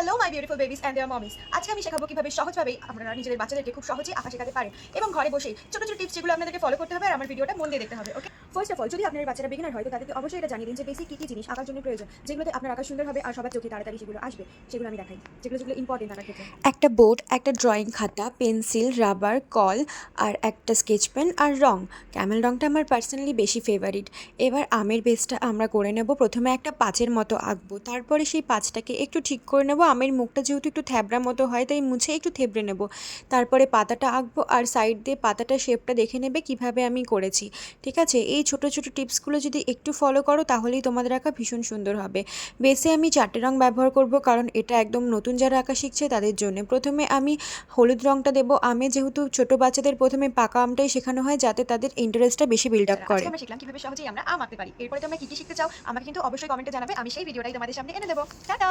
Hello my beautiful babies and their mommies. আজকে আমি শেখাবো কিভাবে সহজভাবেই আপনারা নিজেদের বাচ্চাদেরকে খুব সহজেই আঁকা শেখাতে পারেন এবং ঘরে বসেই ছোট ছোট টিপস যেগুলো আপনাদেরকে ফলো করতে হবে আর আমার ভিডিওটা মন দিয়ে দেখতে হবে। ওকে, ফার্স্ট অফ অল যদি আপনার বাচ্চারা বিগিনার হয় তো তাদেরকে অবশ্যই এটা জানিয়ে দিন যে বেসিক কী কী জিনিস আঁকার জন্য প্রয়োজন, যেগুলোতে আপনার আঁকা সুন্দর হবে আর সবার চোখে তাড়াতাড়ি সেগুলো আসবে, সেগুলো আমি দেখাই, যেগুলো যেগুলো ইম্পর্টেন্ট আঁকার ক্ষেত্রে। একটা বোর্ড, একটা ড্রয়িং খাতা, পেন্সিল, রাবার, কল আর একটা স্কেচ পেন আর রং। ক্যামেল রংটা আমার পার্সোনালি বেশি ফেভারিট। এবার আমের বেসটা আমরা করে নেব। প্রথমে একটা পাঁচের মতো আঁকবো, তারপরে সেই পাঁচটাকে একটু ঠিক করে নেব। আমের মুখটা যেহেতু একটু থ্যাবড়া মতো হয় তাই মুছে একটু থেবড়ে নেব। তারপরে পাতাটা আঁকবো আর সাইড দিয়ে পাতাটার শেপটা দেখে নেবে কিভাবে আমি করেছি। ঠিক আছে, এই ছোট ছোট টিপসগুলো যদি একটু ফলো করো তাহলেই তোমাদের আঁকা ভীষণ সুন্দর হবে। বেসে আমি চারটে রং ব্যবহার করব, কারণ এটা একদম নতুন যারা আঁকা শিখছে তাদের জন্য। প্রথমে আমি হলুদ রংটা দেবো আমে, যেহেতু ছোট বাচ্চাদের প্রথমে পাকা আমটাই শেখানো হয় যাতে তাদের ইন্টারেস্টটা বেশি বিল্ড আপ করে। আজকে আমরা শিখলাম কিভাবে সহজেই আমরা আম আঁকতে পারি। এরপরে তোমরা কি কি শিখতে চাও আমাকে কিন্তু অবশ্যই কমেন্টে জানাবে, আমি সেই ভিডিওটাই তোমাদের সামনে এনে দেবো। টাটা।